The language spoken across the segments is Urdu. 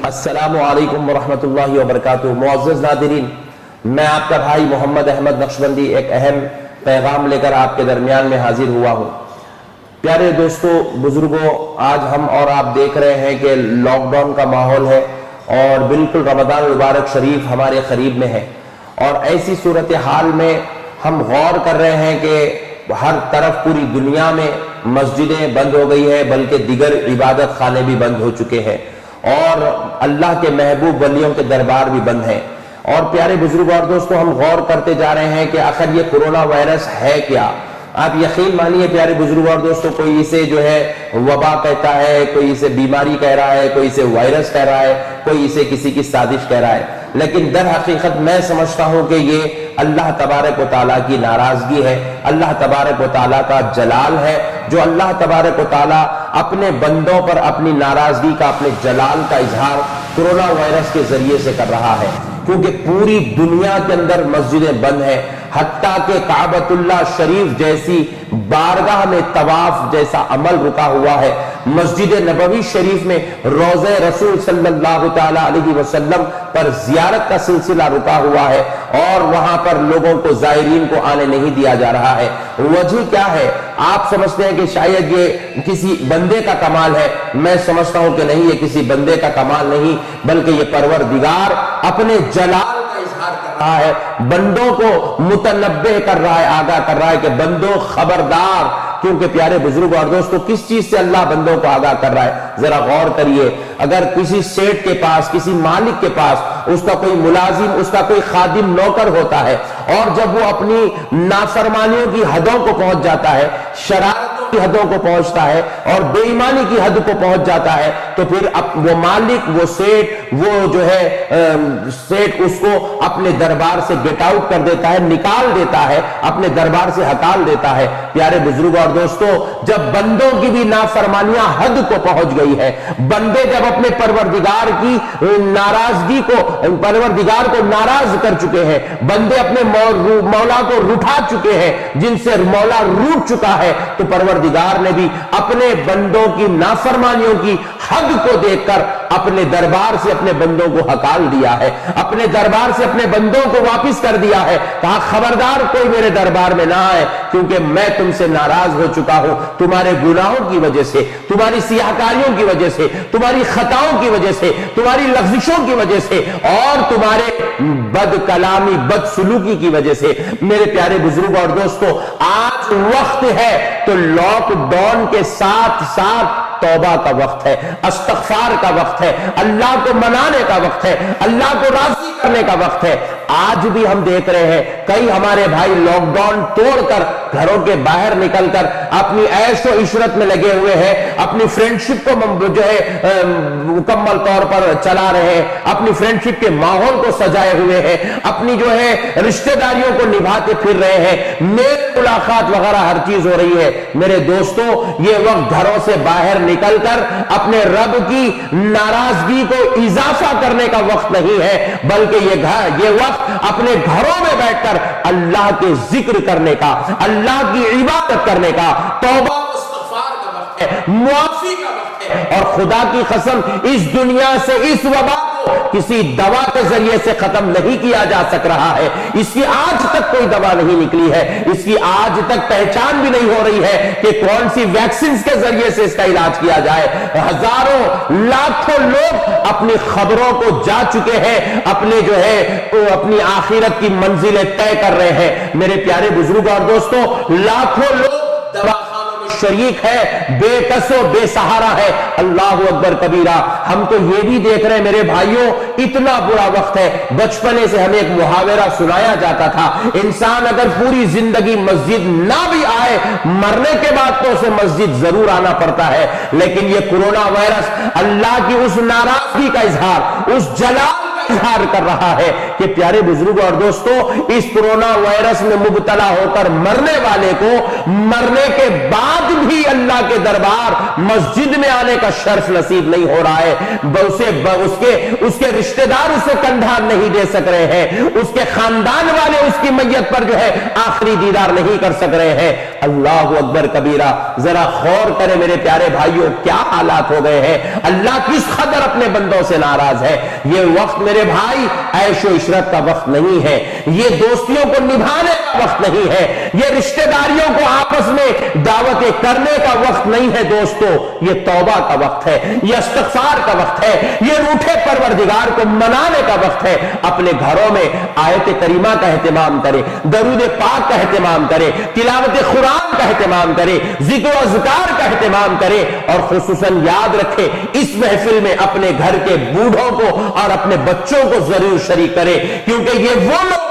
السلام علیکم ورحمۃ اللہ وبرکاتہ۔ معزز ناظرین، میں آپ کا بھائی محمد احمد نقشبندی ایک اہم پیغام لے کر آپ کے درمیان میں حاضر ہوا ہوں۔ پیارے دوستو، بزرگوں، آج ہم اور آپ دیکھ رہے ہیں کہ لاک ڈاؤن کا ماحول ہے اور بالکل رمضان المبارک شریف ہمارے قریب میں ہے، اور ایسی صورتحال میں ہم غور کر رہے ہیں کہ ہر طرف پوری دنیا میں مسجدیں بند ہو گئی ہیں، بلکہ دیگر عبادت خانے بھی بند ہو چکے ہیں، اور اللہ کے محبوب ولیوں کے دربار بھی بند ہیں۔ اور پیارے بزرگوں اور دوستوں، ہم غور کرتے جا رہے ہیں کہ آخر یہ کرونا وائرس ہے کیا۔ آپ یقین مانیے پیارے بزرگوں اور دوستوں، کوئی اسے جو ہے وبا کہتا ہے، کوئی اسے بیماری کہہ رہا ہے، کوئی اسے وائرس کہہ رہا ہے، کوئی اسے کسی کی سازش کہہ رہا ہے، لیکن در حقیقت میں سمجھتا ہوں کہ یہ اللہ تبارک و تعالیٰ کی ناراضگی ہے، اللہ تبارک و تعالیٰ کا جلال ہے، جو اللہ تبارک و تعالیٰ اپنے بندوں پر اپنی ناراضگی کا، اپنے جلال کا اظہار کرونا وائرس کے ذریعے سے کر رہا ہے، کیونکہ پوری دنیا کے اندر مسجدیں بند ہیں، حتیٰ کہ کعبۃ اللہ شریف جیسی بارگاہ میں طواف جیسا عمل رکا ہوا ہے، مسجد نبوی شریف میں روضہ رسول صلی اللہ تعالی علیہ وسلم پر زیارت کا سلسلہ رکا ہوا ہے، اور وہاں پر لوگوں کو، زائرین کو آنے نہیں دیا جا رہا ہے۔ وجہ کیا ہے؟ آپ سمجھتے ہیں کہ شاید یہ کسی بندے کا کمال ہے، میں سمجھتا ہوں کہ نہیں، یہ کسی بندے کا کمال نہیں، بلکہ یہ پروردگار اپنے جلال کا اظہار کر رہا ہے، بندوں کو متنبہ کر رہا ہے، آگاہ کر رہا ہے کہ بندوں خبردار۔ کیونکہ پیارے بزرگ اور دوستو، کس چیز سے اللہ بندوں کو آگاہ کر رہا ہے؟ ذرا غور کریے، اگر کسی سیٹ کے پاس، کسی مالک کے پاس اس کا کوئی ملازم، اس کا کوئی خادم، نوکر ہوتا ہے، اور جب وہ اپنی نافرمانیوں کی حدوں کو پہنچ جاتا ہے، شرارتوں کی حدوں کو پہنچتا ہے، اور بے ایمانی کی حد کو پہنچ جاتا ہے، تو پھر وہ مالک، وہ سیٹ، وہ جو ہے سیٹ اس کو اپنے دربار سے گیٹ آؤٹ کر دیتا ہے، نکال دیتا ہے، اپنے دربار سے ہکال دیتا ہے۔ پیارے بزرگ اور دوستو، جب بندوں کی بھی نافرمانیاں حد کو پہنچ گئی ہے، بندے جب اپنے پروردگار کی ناراضگی کو، پروردگار کو ناراض کر چکے ہیں، بندے اپنے مولا کو رٹھا چکے ہیں، جن سے مولا روٹ چکا ہے، تو پروردگار نے بھی اپنے بندوں کی نافرمانیوں کی حد کو دیکھ کر اپنے دربار سے اپنے بندوں کو ہکال دیا ہے، اپنے دربار سے اپنے بندوں کو واپس کر دیا ہے، کہا خبردار کوئی میرے دربار میں نہ آئے، کیونکہ میں تم سے ناراض ہو چکا ہوں، تمہارے گناہوں کی وجہ سے، تمہاری سیاہکاریوں کی وجہ سے، تمہاری خطاؤں کی وجہ سے، تمہاری لغزشوں کی وجہ سے، اور تمہارے بد کلامی، بد سلوکی کی وجہ سے۔ میرے پیارے بزرگ اور دوستو، آج وقت ہے تو لاک ڈاؤن کے ساتھ ساتھ توبہ کا وقت ہے، استغفار کا وقت ہے، اللہ کو منانے کا وقت ہے، اللہ کو راضی کرنے کا وقت ہے۔ آج بھی ہم دیکھ رہے ہیں کئی ہمارے بھائی لاک ڈاؤن توڑ کر گھروں کے باہر نکل کر اپنی عیش و عشرت میں لگے ہوئے ہیں، اپنی فرینڈشپ کو جو ہے مکمل طور پر چلا رہے ہیں، اپنی فرینڈشپ کے ماحول کو سجائے ہوئے ہیں، اپنی جو ہے رشتہ داریوں کو نبھاتے پھر رہے ہیں، نیک ملاقات وغیرہ ہر چیز ہو رہی ہے۔ میرے دوستوں، یہ وقت گھروں سے باہر نکل کر اپنے رب کی ناراضگی کو اضافہ کرنے کا وقت نہیں ہے، بلکہ یہ وقت اپنے گھروں میں بیٹھ کر اللہ کے ذکر کرنے کا، اللہ کی عبادت کرنے کا، توبہ و استغفار کا وقت ہے، معافی کا وقت ہے۔ اور خدا کی قسم، اس دنیا سے اس وبا کو کسی دوا کے ذریعے سے ختم نہیں کیا جا سک رہا ہے، اس کی آج تک کوئی دوا نہیں نکلی ہے، اس کی آج تک پہچان بھی نہیں ہو رہی ہے کہ کون سی ویکسینز کے ذریعے سے اس کا علاج کیا جائے۔ ہزاروں لاکھوں لوگ اپنی خبروں کو جا چکے ہیں، اپنے جو ہے اپنی آخرت کی منزلیں طے کر رہے ہیں۔ میرے پیارے بزرگ اور دوستوں، لاکھوں لوگ دواخانوں میں شریک ہے، بے کس و بے سہارا ہے۔ اللہ اکبر کبیرہ۔ ہم تو یہ بھی دیکھ رہے ہیں میرے بھائیوں، اتنا برا وقت ہے۔ بچپنے سے ہمیں ایک محاورہ سنایا جاتا تھا، انسان اگر پوری زندگی مسجد نہ بھی آئے، مرنے کے بعد تو اسے مسجد ضرور آنا پڑتا ہے، لیکن یہ کرونا وائرس اللہ کی اس ناراضگی کا اظہار، اس جلال اظہار کر رہا ہے کہ پیارے بزرگوں اور دوستوں، اس کورونا وائرس میں مبتلا ہو کر مرنے والے کو مرنے کے بعد بھی اللہ کے دربار مسجد میں آنے کا شرف نصیب نہیں ہو رہا ہے، اس کے رشتہ دار اسے کندھا نہیں دے سک رہے ہیں، اس کے خاندان والے اس کی میت پر جو ہے آخری دیدار نہیں کر سک رہے ہیں۔ اللہ اکبر کبیرہ، ذرا غور کرے میرے پیارے بھائیوں، کیا حالات ہو گئے ہیں، اللہ کس قدر اپنے بندوں سے ناراض ہے۔ یہ وقت میرے بھائی عیش و عشرت کا وقت نہیں ہے، یہ دوستیوں کو نبھانے کا وقت نہیں ہے، یہ رشتہ داریوں کو آپس میں دعوتیں کرنے کا وقت نہیں ہے دوستو، یہ توبہ کا وقت ہے، یہ استغفار کا وقت ہے، یہ روٹھے پروردگار کو منانے کا وقت ہے۔ اپنے گھروں میں آیت کریمہ کا اہتمام کرے، درود پاک کا اہتمام کرے، تلاوت قرآن کا اہتمام کرے، ذکر و اذکار کا اہتمام کرے، اور خصوصاً یاد رکھے اس محفل میں اپنے گھر کے بوڑھوں کو اور اپنے بچوں کو ضرور شریک کرے، کیونکہ یہ وہ لوگ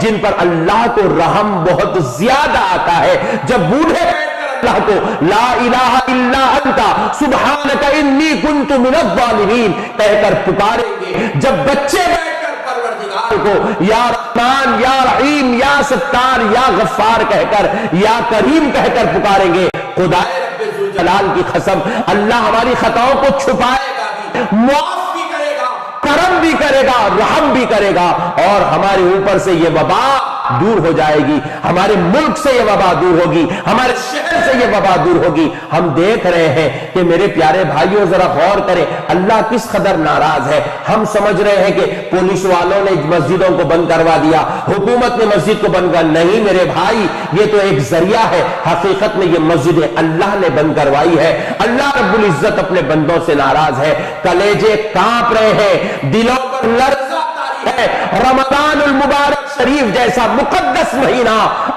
جن پر اللہ کو رحم بہت زیادہ آتا ہے۔ جب بوڑھے اللہ کو لا الہ الا انت سبحانک انی کنت من الظالمین کہہ کر پکاریں گے، جب بچے بیٹھ کر پروردگار کو یا رحمان یا رحیم یا ستار یا غفار کہہ کر یا کریم کہہ کر پکاریں گے، خدائے رب ذوالجلال کی قسم اللہ ہماری خطاؤں کو چھپائے گا بھی، معاف بھی کرے گا، کرم بھی کرے گا، رحم بھی کرے گا، اور ہمارے اوپر سے یہ وبا دور ہو جائے گی، ہمارے ملک سے یہ وبا دور ہوگی، ہمارے شہر سے یہ وبا دور ہوگی۔ ہم دیکھ رہے ہیں کہ میرے پیارے بھائیوں ذرا غور کریں اللہ کس قدر ناراض ہے۔ ہم سمجھ رہے ہیں کہ پولیس والوں نے مسجدوں کو بند کروا دیا، حکومت نے مسجد کو بند کر، نہیں میرے بھائی، یہ تو ایک ذریعہ ہے، حقیقت میں یہ مسجد اللہ نے بند کروائی ہے۔ اللہ رب العزت اپنے بندوں سے ناراض ہے، کلیجے کانپ رہے ہیں، دلوں پر لرزہ ہے۔ رمضان المبارک شریف جیسا مقدس مہینہ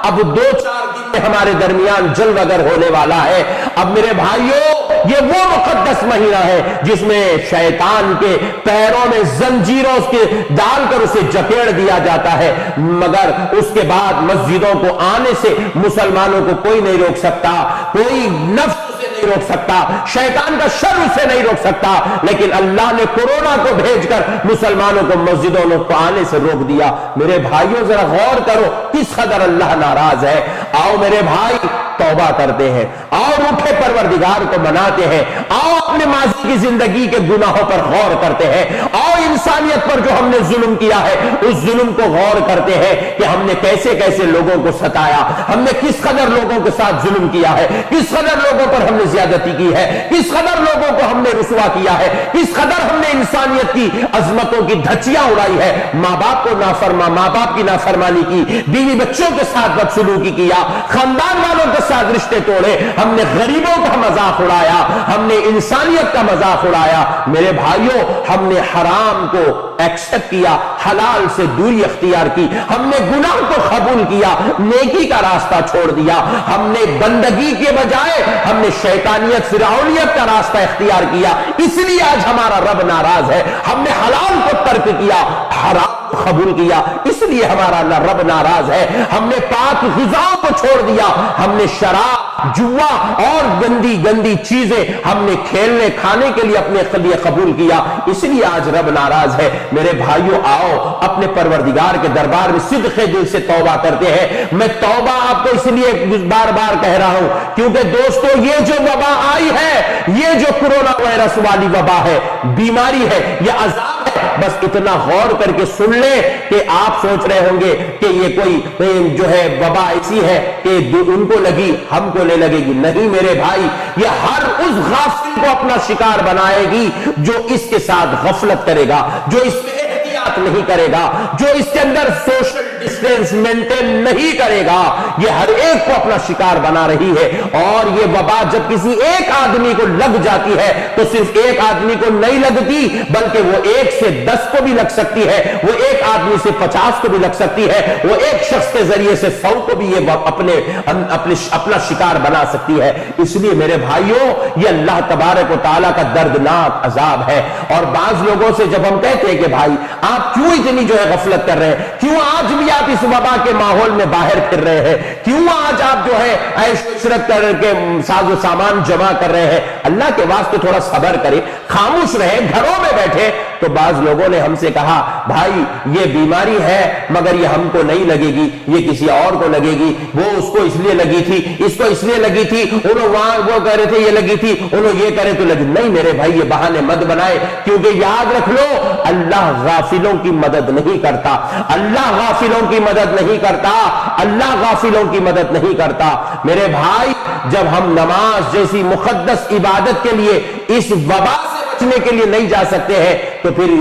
اب 2-4 دن میں ہمارے درمیان جلوہ گر ہونے والا ہے۔ اب میرے بھائیوں، یہ وہ مقدس مہینہ ہے جس میں شیطان کے پیروں میں زنجیروں کے ڈال کر اسے جکیڑ دیا جاتا ہے، مگر اس کے بعد مسجدوں کو آنے سے مسلمانوں کو کوئی نہیں روک سکتا، کوئی نفس اسے نہیں روک سکتا، شیطان کا شر اسے نہیں روک سکتا، لیکن اللہ نے کورونا کو بھیج کر مسلمانوں کو مسجدوں کو آنے سے روک دیا۔ میرے بھائیوں ذرا غور کرو کس قدر اللہ ناراض ہے۔ آؤ میرے بھائی توبہ کرتے ہیں، آؤ روٹھے پروردگار کو مناتے ہیں، آؤ اپنے ماضی کی زندگی کے گناہوں پر غور کرتے ہیں، آؤ انسانیت پر جو ہم نے ظلم کیا ہے اس ظلم کو غور کرتے ہیں کہ ہم نے کیسے کیسے لوگوں کو ستایا، ہم نے کس قدر لوگوں کے ساتھ ظلم کیا ہے، کس قدر لوگوں پر ہم نے زیادتی کی ہے، کس قدر لوگوں کو ہم نے رسوا کیا ہے، کس قدر ہم نے انسانیت کی عظمتوں کی دھچیاں اڑائی ہے، ماں باپ کو ماں باپ کی نافرمانی کی، بیوی بچوں کے ساتھ بدسلوکی کیا، خاندان والوں کے ساتھ رشتے توڑے، ہم نے غریبوں کا مذاق اڑایا، ہم نے انسانیت کا مذاق اڑایا۔ میرے بھائیوں، ہم نے حرام کو ایکسپٹ کیا، حلال سے دوری اختیار کی، ہم نے گناہ کو قبول کیا، نیکی کا راستہ چھوڑ دیا، ہم نے بندگی کے بجائے ہم نے شیطانیت فرعونیت کا راستہ اختیار کیا، اس لیے آج ہمارا رب ناراض ہے۔ ہم نے حلال کو ترک کیا، حرام کو قبول کیا، اس لیے ہمارا رب ناراض ہے۔ ہم نے پاک غذاؤں کو چھوڑ دیا، ہم نے شراب، جوا اور گندی گندی چیزیں ہم نے کھیلنے کھانے کے لیے اپنے لیے قبول کیا، اس لیے آج رب ناراض ہے۔ میرے بھائیوں، آؤ اپنے پروردگار کے دربار میں صدق دل سے توبہ کرتے ہیں۔ میں توبہ آپ کو اس لیے بار بار کہہ رہا ہوں کیونکہ دوستو، یہ جو وبا آئی ہے، یہ جو کورونا وائرس والی وبا ہے، بیماری ہے، یہ عذاب ہے، بس اتنا غور کر کے سن لیں کہ آپ سوچ رہے ہوں گے کہ یہ کوئی جو ہے وبا ایسی ہے کہ ان کو لگی ہم کو نہیں لگے گی، نہیں میرے بھائی، یہ ہر اس غافل کو اپنا شکار بنائے گی جو اس کے ساتھ غفلت کرے گا، جو اس پہ احتیاط نہیں کرے گا، جو اس کے اندر سوشل ڈسٹینس مینٹین نہیں کرے گا، یہ ہر ایک کو اپنا شکار بنا رہی ہے۔ اور یہ وبا جب کسی ایک آدمی کو لگ جاتی ہے تو صرف ایک آدمی کو نہیں لگتی، بلکہ وہ 1 سے 10 کو بھی لگ سکتی ہے، وہ ایک آدمی سے 50 کو بھی لگ سکتی ہے، وہ ایک شخص کے ذریعے سے 100 کو بھی یہ اپنا شکار بنا سکتی ہے۔ اس لیے میرے بھائیوں، یہ اللہ تبارک و تعالیٰ کا دردناک عذاب ہے۔ اور بعض لوگوں سے جب ہم کہتے ہیں کہ بھائی آپ کیوں اتنی جو ہے غفلت کر رہے ہیں؟ کیوں آج بھی آپ اس وبا کے ماحول میں باہر پھر رہے ہیں؟ کیوں آج آپ جو ہے عیش و عشرت کر کے ساز و سامان جمع کر رہے ہیں؟ اللہ کے واسطے تھوڑا صبر کریں، خاموش رہے، گھروں میں بیٹھے۔ تو بعض لوگوں نے ہم سے کہا بھائی یہ بیماری ہے مگر یہ ہم کو نہیں لگے گی، یہ کسی اور کو لگے گی، وہ اس کو اس لیے لگی تھی، اس کو اس لیے لگی تھی، انہوں وہاں وہ کہہ رہے تھے یہ لگی تھی، انہوں یہ کرے تو لگی۔ نہیں میرے بھائی، یہ بہانے مت بنائے، کیونکہ یاد رکھ لو اللہ غافلوں کی مدد نہیں کرتا، اللہ غافلوں کی مدد نہیں کرتا، اللہ غافلوں کی مدد نہیں کرتا۔ میرے بھائی، جب ہم نماز جیسی مقدس عبادت کے لیے اس وبا سے بچنے کے لیے نہیں جا سکتے ہیں تو پھر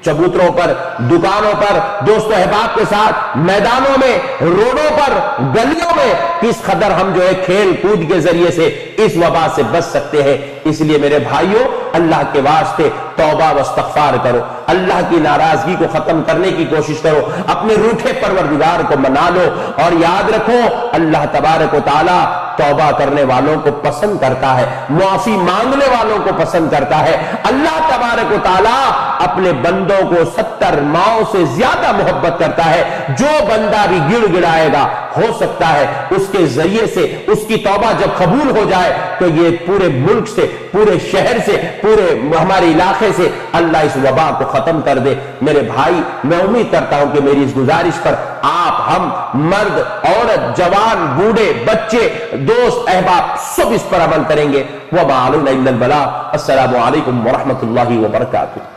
چبوتروں پر، دکانوں پر، دوست و احباب کے ساتھ میدانوں میں، روڈوں پر، گلیوں میں کس قدر ہم جو ہے کھیل کود کے ذریعے سے اس وبا سے بچ سکتے ہیں۔ اس لیے میرے بھائیوں، اللہ کے واسطے توبہ و استغفار کرو، اللہ کی ناراضگی کو ختم کرنے کی کوشش کرو، اپنے روٹھے پروردگار کو منا لو، اور یاد رکھو اللہ تبارک و تعالی توبہ کرنے والوں کو پسند کرتا ہے، معافی مانگنے والوں کو پسند کرتا ہے۔ اللہ تبارک و تعالی اپنے بندوں کو 70 ماؤں سے زیادہ محبت کرتا ہے۔ جو بندہ بھی گڑ گڑائے گا، ہو سکتا ہے اس کے ذریعے سے اس کی توبہ جب قبول ہو جائے تو یہ پورے ملک سے، پورے شہر سے، پورے ہمارے علاقے سے اللہ اس وبا کو ختم کر دے۔ میرے بھائی، میں امید کرتا ہوں کہ میری اس گزارش پر آپ، ہم، مرد، عورت، جوان، بوڑھے، بچے، دوست، احباب سب اس پر عمل کریں گے۔ وَمَا عَلَيْنَا إِلَّا الْبَلَاغُ۔ السلام علیکم ورحمۃ اللہ وبرکاتہ۔